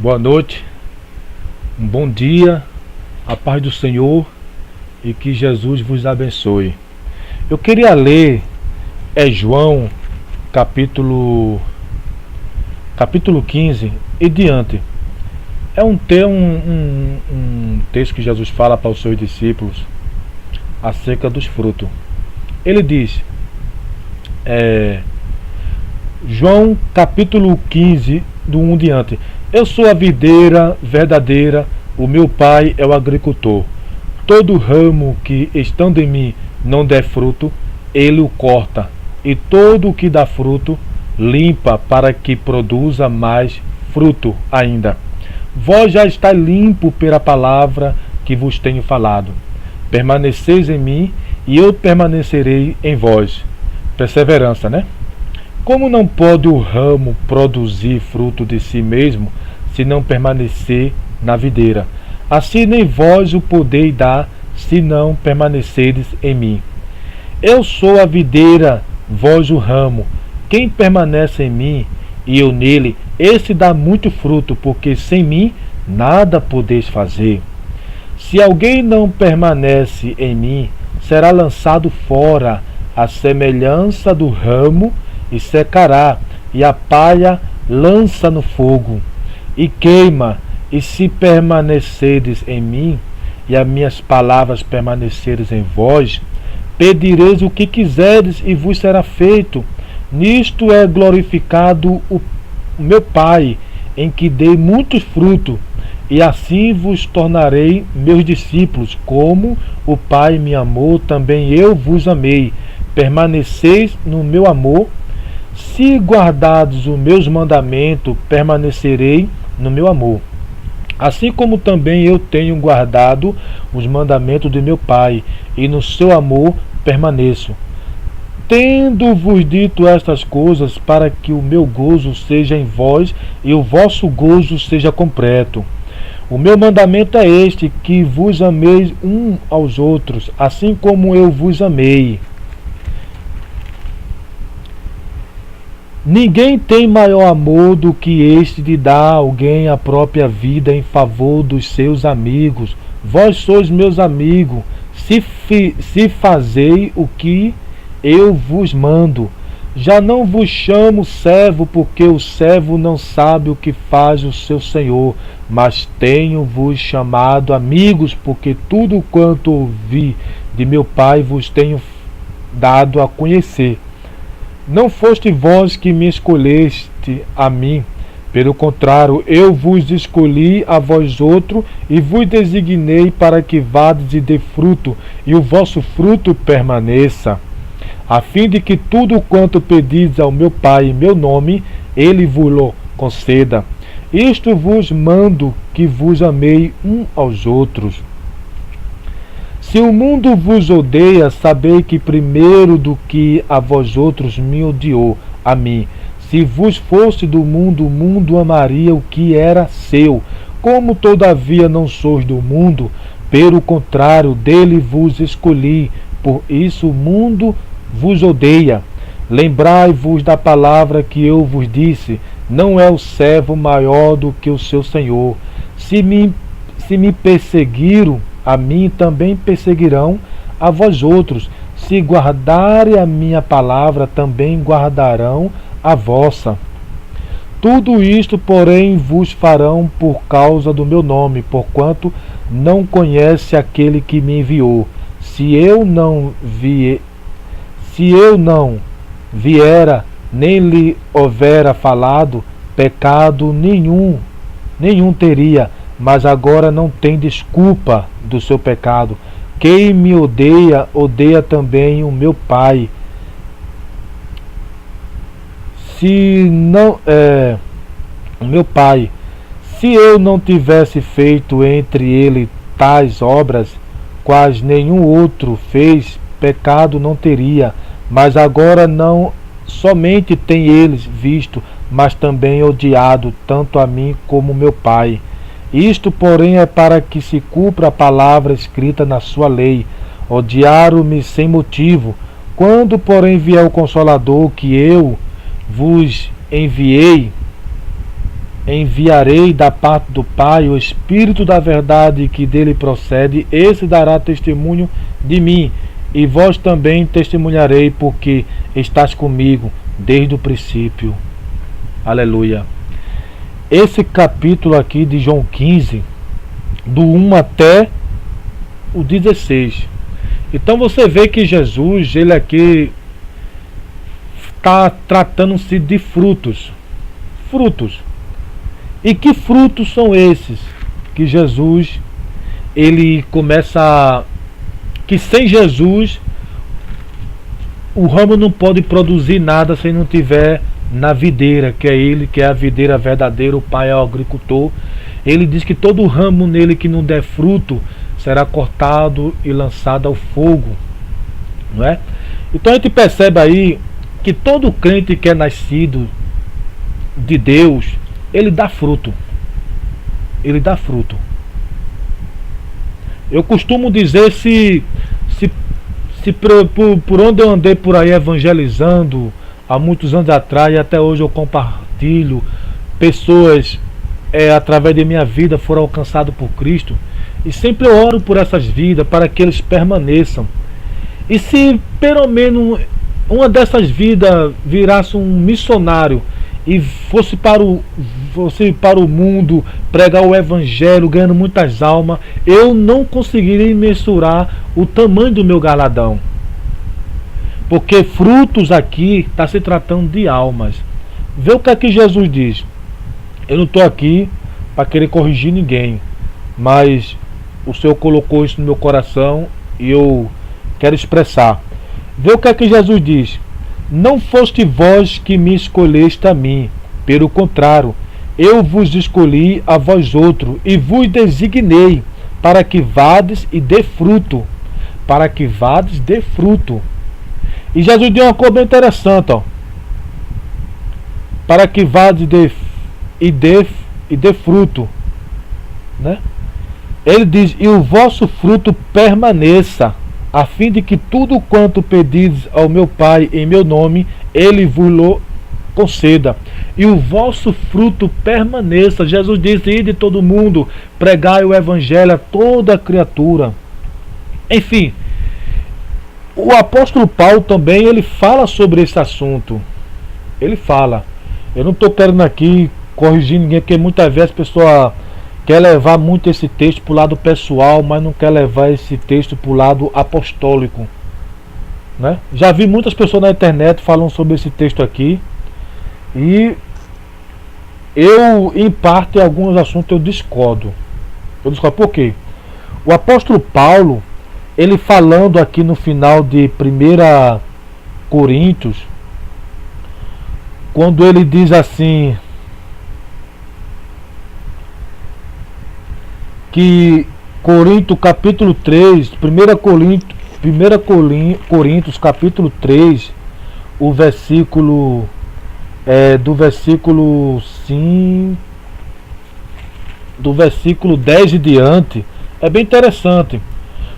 Boa noite, um bom dia, a paz do Senhor e que Jesus vos abençoe. Eu queria ler João capítulo 15 e diante. É um texto que Jesus fala para os seus discípulos acerca dos frutos. Ele diz, João capítulo 15 do 1 diante: eu sou a videira verdadeira, o meu pai é o agricultor. Todo ramo que estando em mim não der fruto, ele o corta, e todo o que dá fruto, limpa, para que produza mais fruto ainda. Vós já estáis limpo pela palavra que vos tenho falado. Permaneceis em mim, e eu permanecerei em vós. Perseverança, né? Como não pode o ramo produzir fruto de si mesmo, se não permanecer na videira? Assim nem vós o podeis dar, se não permaneceres em mim. Eu sou a videira, vós o ramo. Quem permanece em mim, e eu nele, esse dá muito fruto, porque sem mim nada podeis fazer. Se alguém não permanece em mim, será lançado fora, à semelhança do ramo, e secará, e a palha lança no fogo, e queima. E se permaneceres em mim, e as minhas palavras permaneceres em vós, pedireis o que quiserdes, e vos será feito. Nisto é glorificado o meu Pai, em que dei muitos frutos, e assim vos tornarei meus discípulos. Como o Pai me amou, também eu vos amei. Permaneceis no meu amor. Se guardados os meus mandamentos, permanecerei no meu amor. Assim como também eu tenho guardado os mandamentos de meu Pai, e no seu amor permaneço. Tendo-vos dito estas coisas, para que o meu gozo seja em vós, e o vosso gozo seja completo. O meu mandamento é este, que vos ameis uns aos outros, assim como eu vos amei. Ninguém tem maior amor do que este de dar a alguém a própria vida em favor dos seus amigos. Vós sois meus amigos, se fazei o que eu vos mando. Já não vos chamo servo, porque o servo não sabe o que faz o seu senhor, mas tenho-vos chamado amigos, porque tudo quanto ouvi de meu Pai vos tenho dado a conhecer. Não foste vós que me escolheste a mim, pelo contrário, eu vos escolhi a vós outro, e vos designei para que vades e dê fruto, e o vosso fruto permaneça, a fim de que tudo quanto pedis ao meu Pai em meu nome, ele vos conceda. Isto vos mando, que vos amei uns aos outros. Se o mundo vos odeia, sabei que primeiro do que a vós outros me odiou a mim. Se vos fosse do mundo, o mundo amaria o que era seu. Como todavia não sois do mundo, pelo contrário, dele vos escolhi, por isso o mundo vos odeia. Lembrai-vos da palavra que eu vos disse: não é o servo maior do que o seu senhor. Se me perseguiram a mim, também perseguirão a vós outros. Se guardarem a minha palavra, também guardarão a vossa. Tudo isto, porém, vos farão por causa do meu nome, porquanto não conhece aquele que me enviou. Se eu não viera, nem lhe houvera falado, pecado nenhum teria, mas agora não tem desculpa do seu pecado. Quem me odeia, odeia também o meu Pai. O meu Pai, se eu não tivesse feito entre ele tais obras, quais nenhum outro fez, pecado não teria. Mas agora não somente tem eles visto, mas também odiado, tanto a mim como meu Pai. Isto, porém, é para que se cumpra a palavra escrita na sua lei: odiaram-me sem motivo. Quando, porém, vier o Consolador que eu vos enviei, enviarei da parte do Pai o Espírito da verdade que dele procede, esse dará testemunho de mim, e vós também testemunharei, porque estás comigo desde o princípio. Aleluia. Esse capítulo aqui de João 15, do 1 até o 16. Então você vê que Jesus, ele aqui está tratando-se de frutos. Frutos. E que frutos são esses que Jesus, ele começa, que sem Jesus o ramo não pode produzir nada se não tiver na videira, que é ele, que é a videira verdadeira, o Pai é o agricultor. Ele diz que todo ramo nele que não der fruto será cortado e lançado ao fogo, não é? Então a gente percebe aí que todo crente que é nascido de Deus, ele dá fruto. Ele dá fruto. Eu costumo dizer, se por onde eu andei por aí evangelizando há muitos anos atrás, e até hoje eu compartilho, pessoas através de minha vida foram alcançadas por Cristo, e sempre eu oro por essas vidas para que eles permaneçam. E se pelo menos uma dessas vidas virasse um missionário e fosse para o mundo pregar o evangelho, ganhando muitas almas, eu não conseguiria mensurar o tamanho do meu galardão. Porque frutos aqui está se tratando de almas. Vê o que é que Jesus diz. Eu não estou aqui para querer corrigir ninguém, mas o Senhor colocou isso no meu coração e eu quero expressar. Vê o que é que Jesus diz. Não foste vós que me escolheste a mim, pelo contrário, eu vos escolhi a vós outro, e vos designei, para que vades e dê fruto. Para que vades e dê fruto. E Jesus deu uma coisa bem interessante, ó. Para que vades e dê fruto, né? Ele diz, e o vosso fruto permaneça, a fim de que tudo quanto pedides ao meu Pai em meu nome, ele vos conceda. E o vosso fruto permaneça. Jesus disse, ide todo mundo, pregai o evangelho a toda criatura. Enfim, o apóstolo Paulo também, ele fala sobre esse assunto. Ele fala. Eu não estou querendo aqui corrigir ninguém, porque muitas vezes a pessoa quer levar muito esse texto para o lado pessoal, mas não quer levar esse texto para o lado apostólico, né? Já vi muitas pessoas na internet falando sobre esse texto aqui, e eu, em parte, em alguns assuntos eu discordo. Por quê? O apóstolo Paulo, ele falando aqui no final de 1 Coríntios, quando ele diz assim, que Corinto capítulo 3, 1 Coríntios capítulo 3, o versículo do versículo 5, do versículo 10 e diante, é bem interessante.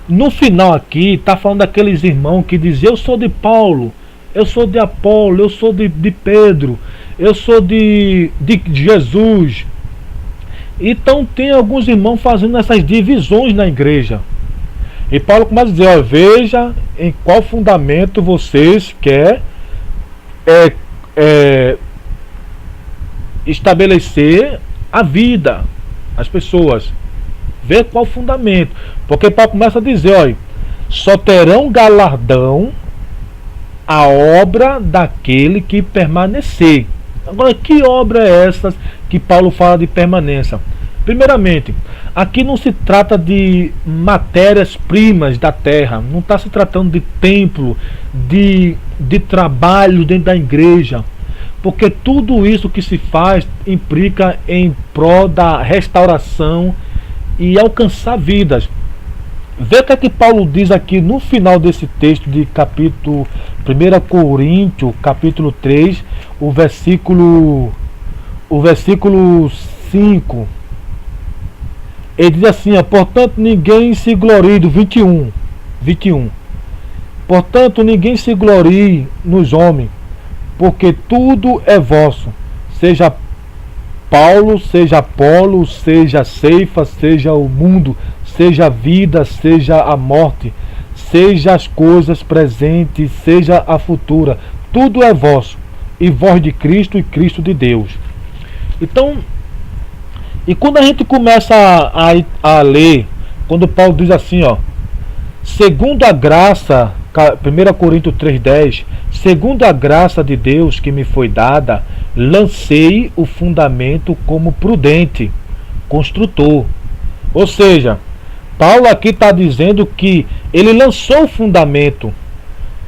No final aqui está falando daqueles irmãos que dizem, eu sou de Paulo, eu sou de Apolo, eu sou de Pedro, eu sou de Jesus. Então tem alguns irmãos fazendo essas divisões na igreja. E Paulo começa a dizer, ó, veja em qual fundamento vocês querem estabelecer a vida, as pessoas. Vê qual fundamento. Porque Paulo começa a dizer, ó, só terão galardão a obra daquele que permanecer. Agora, que obra é essa que Paulo fala de permanência? Primeiramente, aqui não se trata de matérias-primas da terra, não está se tratando de templo, de trabalho dentro da igreja, porque tudo isso que se faz implica em prol da restauração e alcançar vidas. Vê o que é que Paulo diz aqui no final desse texto de capítulo 1 Coríntios, capítulo 3, o versículo 5. Ele diz assim, ó, portanto ninguém se glorie, do 21. Portanto ninguém se glorie nos homens, porque tudo é vosso, seja Paulo, seja Apolo, seja Ceifa, seja o mundo, seja a vida, seja a morte, seja as coisas presentes, seja a futura, tudo é vosso, e vós de Cristo e Cristo de Deus. Então, e quando a gente começa a ler, quando Paulo diz assim, ó, segundo a graça, 1 Coríntios 3,10, segundo a graça de Deus que me foi dada, lancei o fundamento como prudente construtor. Ou seja, Paulo aqui está dizendo que ele lançou o fundamento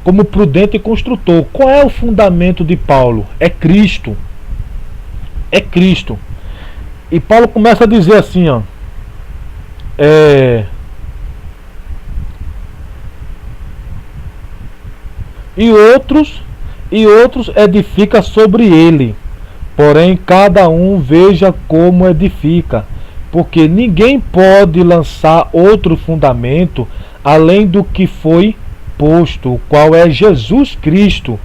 como prudente construtor. Qual é o fundamento de Paulo? É Cristo. É Cristo. E Paulo começa a dizer assim, ó, e outros edifica sobre ele, porém cada um veja como edifica, porque ninguém pode lançar outro fundamento além do que foi posto, o qual é Jesus Cristo.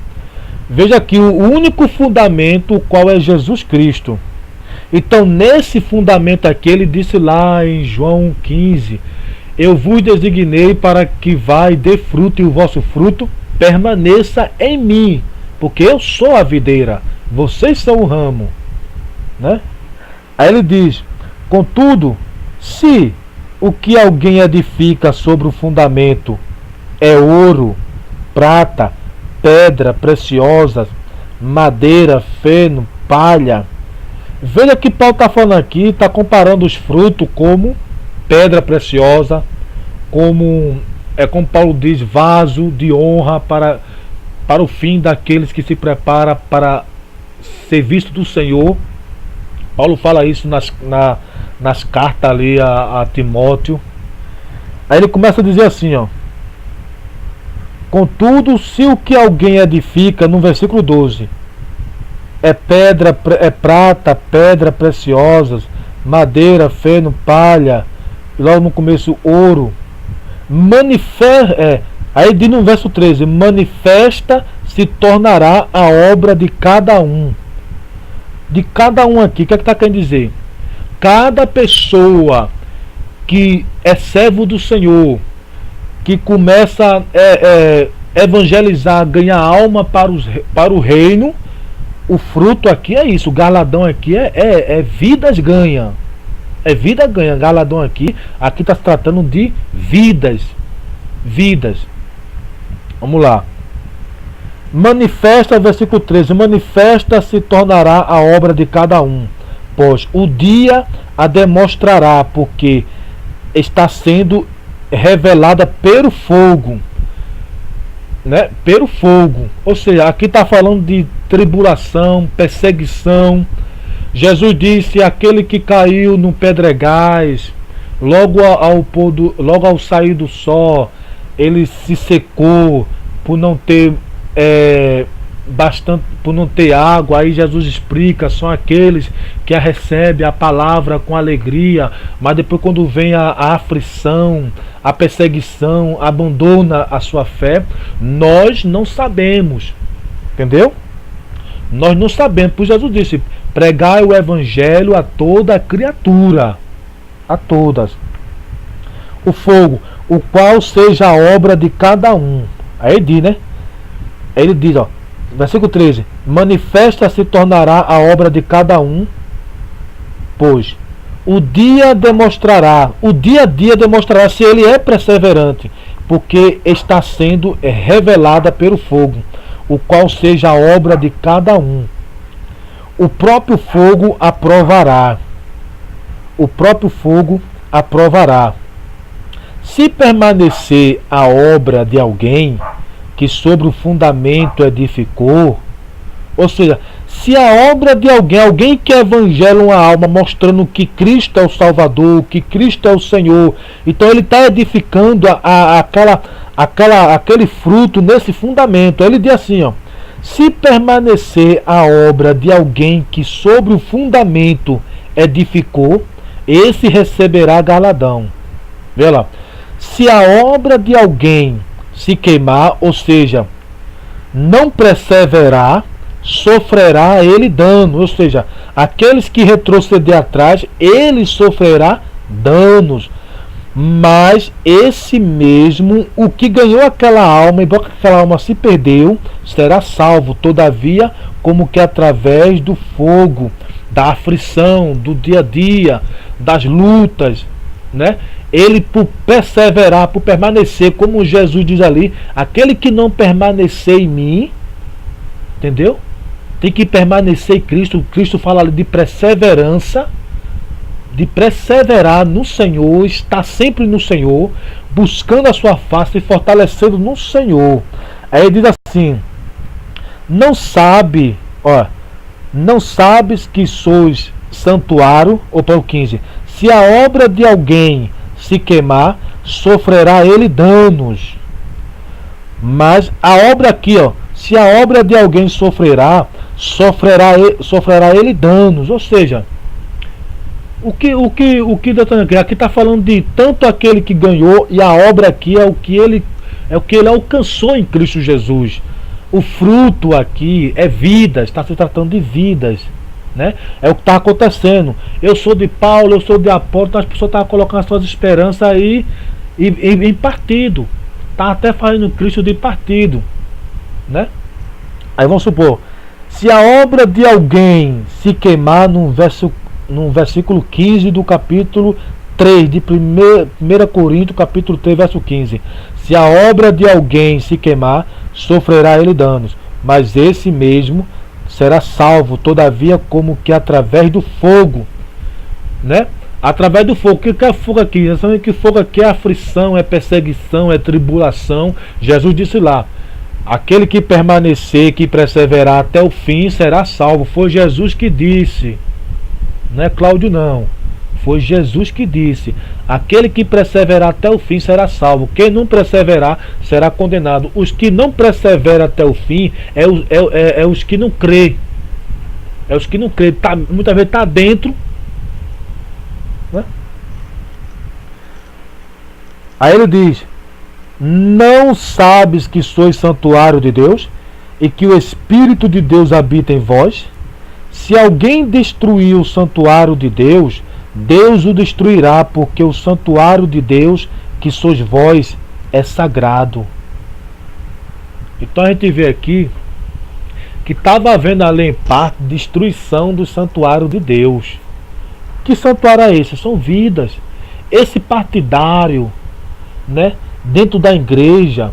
Veja aqui, o único fundamento, o qual é Jesus Cristo. Então, nesse fundamento aqui, ele disse lá em João 15, eu vos designei para que vá e dê fruto, e o vosso fruto permaneça em mim, porque eu sou a videira, vocês são o ramo, né? Aí ele diz, contudo, se o que alguém edifica sobre o fundamento é ouro, prata, pedra preciosa, madeira, feno, palha. Veja que Paulo está falando aqui, está comparando os frutos como pedra preciosa, como Paulo diz, vaso de honra para o fim daqueles que se preparam para ser visto do Senhor. Paulo fala isso nas cartas ali a Timóteo. Aí ele começa a dizer assim, ó, contudo, se o que alguém edifica, no versículo 12, é prata, pedra preciosas, madeira, feno, palha, e logo no começo ouro, aí diz no verso 13, manifesta se tornará a obra de cada um. De cada um aqui, o que é que está querendo dizer? Cada pessoa que é servo do Senhor, que começa a evangelizar, ganhar alma para o reino, o fruto aqui é isso, o galardão aqui é vidas ganha. É vida ganha, galardão aqui está se tratando de vidas. Vidas. Vamos lá. Manifesta, versículo 13, manifesta se tornará a obra de cada um, pois o dia a demonstrará, porque está sendo revelada pelo fogo, né? Pelo fogo. Ou seja, aqui está falando de tribulação, perseguição. Jesus disse, aquele que caiu no pedregais, logo ao sair do sol, ele se secou por não ter por não ter água. Aí Jesus explica, são aqueles que a recebem a palavra com alegria, mas depois quando vem a aflição, a perseguição, abandona a sua fé. Nós não sabemos, entendeu? Nós não sabemos, pois Jesus disse, pregai o evangelho a toda criatura, a todas. O fogo, o qual seja a obra de cada um. Aí diz, né? Ele diz, ó, versículo 13, manifesta se tornará a obra de cada um, pois o dia a dia demonstrará se ele é perseverante, porque está sendo revelada pelo fogo, o qual seja a obra de cada um. O próprio fogo aprovará. O próprio fogo aprovará. Se permanecer a obra de alguém que sobre o fundamento edificou, ou seja, se a obra de alguém que evangela uma alma mostrando que Cristo é o Salvador, que Cristo é o Senhor, então ele está edificando aquele fruto nesse fundamento. Ele diz assim, ó, se permanecer a obra de alguém que sobre o fundamento edificou, esse receberá galardão. Vê lá, se a obra de alguém se queimar, ou seja, não perseverar, sofrerá ele dano. Ou seja, aqueles que retroceder atrás, ele sofrerá danos. Mas esse mesmo, o que ganhou aquela alma, embora aquela alma se perdeu, será salvo, todavia, como que através do fogo, da aflição, do dia a dia, das lutas, né? Ele, por perseverar, por permanecer, como Jesus diz ali, aquele que não permanecer em mim, entendeu? Tem que permanecer em Cristo. Cristo fala ali de perseverança, de perseverar no Senhor, estar sempre no Senhor, buscando a sua face e fortalecendo no Senhor. Aí ele diz assim: não sabes que sois santuário, ou para o 15, se a obra de alguém se queimar, sofrerá ele danos. Mas a obra aqui, se a obra de alguém sofrerá ele danos. Ou seja, o que aqui está falando de tanto aquele que ganhou, e a obra aqui é o que ele alcançou em Cristo Jesus. O fruto aqui é vidas, está se tratando de vidas, né? É o que está acontecendo. Eu sou de Paulo, eu sou de Apolo, então as pessoas estão colocando as suas esperanças aí em partido. Está até fazendo Cristo de partido, né? Aí vamos supor, se a obra de alguém se queimar, no versículo 15 do capítulo 3 de 1 Coríntios, capítulo 3, verso 15. Se a obra de alguém se queimar, sofrerá ele danos, mas esse mesmo será salvo, todavia, como que através do fogo, né? Através do fogo. O que é fogo aqui? Nós sabemos que fogo aqui é aflição, é perseguição, é tribulação. Jesus disse lá: aquele que permanecer, que perseverar até o fim, será salvo. Foi Jesus que disse, não é Cláudio não. Foi Jesus que disse: aquele que perseverar até o fim será salvo. Quem não perseverar será condenado. Os que não perseveram até o fim é os que não crê. É os que não crê. Muitas vezes está dentro, né? Aí ele diz: não sabes que sois santuário de Deus e que o Espírito de Deus habita em vós? Se alguém destruir o santuário de Deus, Deus o destruirá, porque o santuário de Deus, que sois vós, é sagrado. Então a gente vê aqui que estava havendo ali em parte destruição do santuário de Deus. Que santuário é esse? São vidas. Esse partidário, né, dentro da igreja.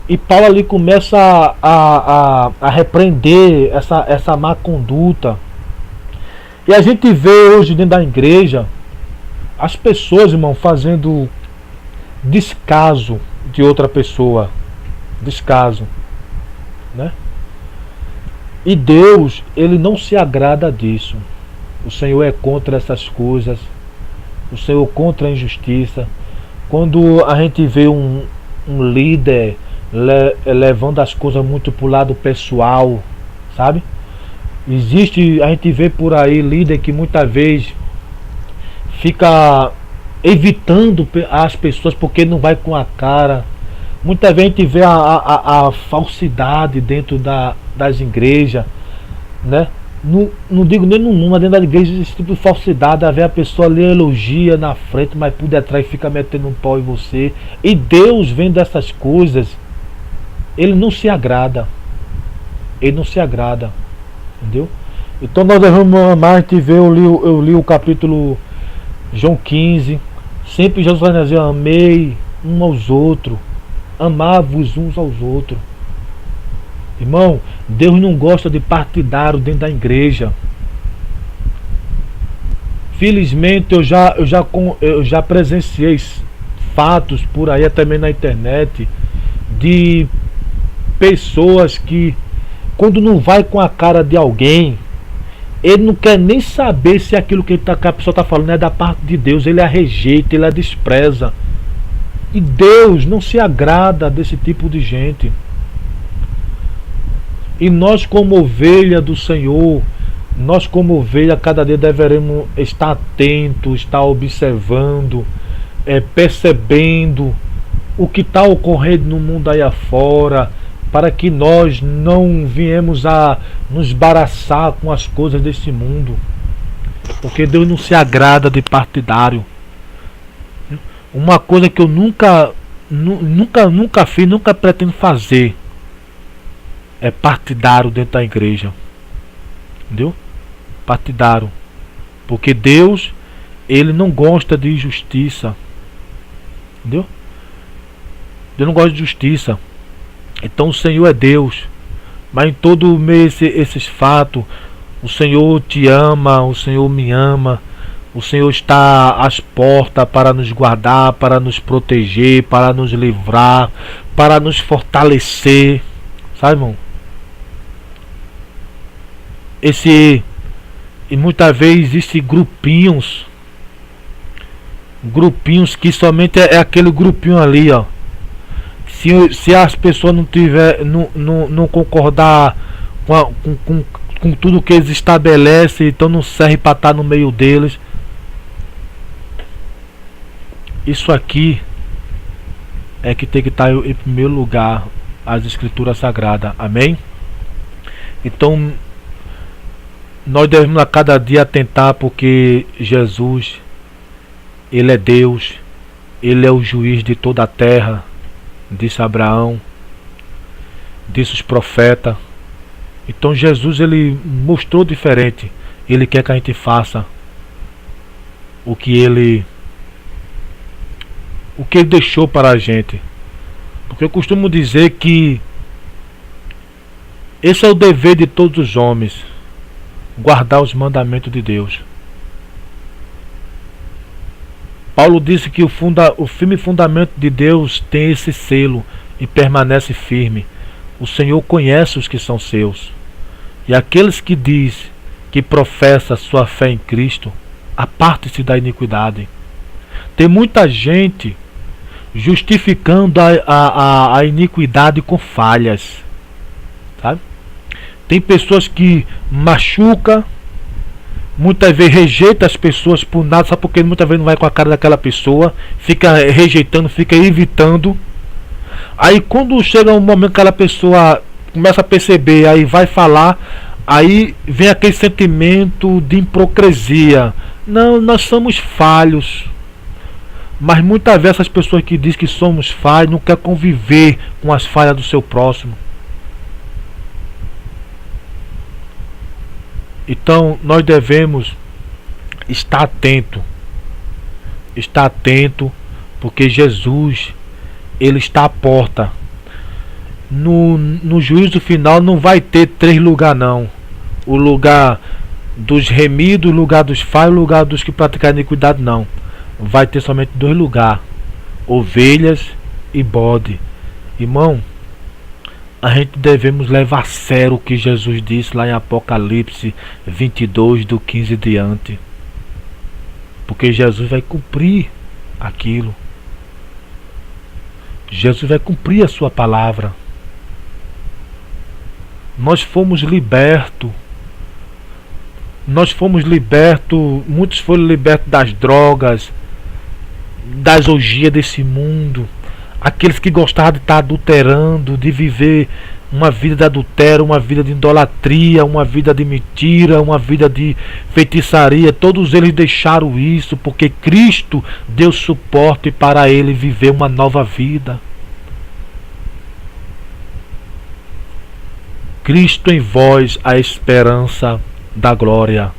E Paulo ali começa a repreender essa má conduta. E a gente vê hoje dentro da igreja as pessoas, irmão, fazendo descaso de outra pessoa. Descaso, né? E Deus, ele não se agrada disso. O Senhor é contra essas coisas. O Senhor é contra a injustiça. Quando a gente vê um líder levando as coisas muito para o lado pessoal, sabe? A gente vê por aí líder que muitas vezes fica evitando as pessoas porque não vai com a cara. Muitas vezes a gente vê a falsidade dentro das igrejas, né? Não digo nem no mundo, mas dentro da igreja esse tipo de falsidade, a ver a pessoa ali elogia na frente, mas por detrás fica metendo um pau em você. E Deus, vendo essas coisas, ele não se agrada. Ele não se agrada. Entendeu? Então nós devemos amar. A gente vê, eu li o capítulo João 15. Sempre Jesus vai dizer: amei um aos outros, amar-vos uns aos outros. Irmão, Deus não gosta de partidário dentro da igreja. Felizmente eu já presenciei fatos por aí, até mesmo na internet, de pessoas que, quando não vai com a cara de alguém, ele não quer nem saber se aquilo que a pessoa está falando é da parte de Deus. Ele a rejeita, ele a despreza. E Deus não se agrada desse tipo de gente. E nós, como ovelha do Senhor, nós como ovelha, cada dia deveremos estar atentos, estar observando, percebendo o que está ocorrendo no mundo aí afora, para que nós não viemos a nos embaraçar com as coisas desse mundo, porque Deus não se agrada de partidário. Uma coisa que eu nunca fiz, nunca pretendo fazer, é partidário dentro da igreja, entendeu? Partidário, porque Deus, ele não gosta de injustiça, entendeu? Deus não gosta de justiça. Então o Senhor é Deus, mas em todo esses fatos, o Senhor te ama, o Senhor me ama, o Senhor está às portas para nos guardar, para nos proteger, para nos livrar, para nos fortalecer, sabe, irmão? E muitas vezes existem grupinhos que somente é aquele grupinho ali, ó. Se as pessoas não concordar com tudo que eles estabelecem, então não serve para estar no meio deles. Isso aqui é que tem que estar em primeiro lugar, as escrituras sagradas, amém? Então nós devemos a cada dia atentar, porque Jesus, ele é Deus, ele é o juiz de toda a terra, disse Abraão, disse os profetas. Então Jesus, ele mostrou diferente. Ele quer que a gente faça o que ele deixou para a gente. Porque eu costumo dizer que esse é o dever de todos os homens, guardar os mandamentos de Deus. Paulo disse que o firme fundamento de Deus tem esse selo e permanece firme. O Senhor conhece os que são seus. E aqueles que diz que professa sua fé em Cristo, aparte-se da iniquidade. Tem muita gente justificando a iniquidade com falhas, sabe? Tem pessoas que machucam, muitas vezes rejeita as pessoas por nada, só porque muitas vezes não vai com a cara daquela pessoa, fica rejeitando, fica evitando. Aí quando chega um momento que aquela pessoa começa a perceber, aí vai falar, aí vem aquele sentimento de hipocrisia. Não, nós somos falhos. Mas muitas vezes essas pessoas que dizem que somos falhos não querem conviver com as falhas do seu próximo. Então nós devemos estar atento, porque Jesus, ele está à porta. No juízo final não vai ter 3 lugares não. O lugar dos remidos, o lugar dos falhos, o lugar dos que praticaram iniquidade, não. Vai ter somente 2 lugares: ovelhas e bode. Irmão, a gente devemos levar a sério o que Jesus disse lá em Apocalipse 22, do 15 diante. Porque Jesus vai cumprir aquilo. Jesus vai cumprir a sua palavra. Nós fomos libertos. Muitos foram libertos das drogas, das orgias desse mundo. Aqueles que gostavam de estar adulterando, de viver uma vida de adultério, uma vida de idolatria, uma vida de mentira, uma vida de feitiçaria, todos eles deixaram isso, porque Cristo deu suporte para ele viver uma nova vida. Cristo em vós, a esperança da glória.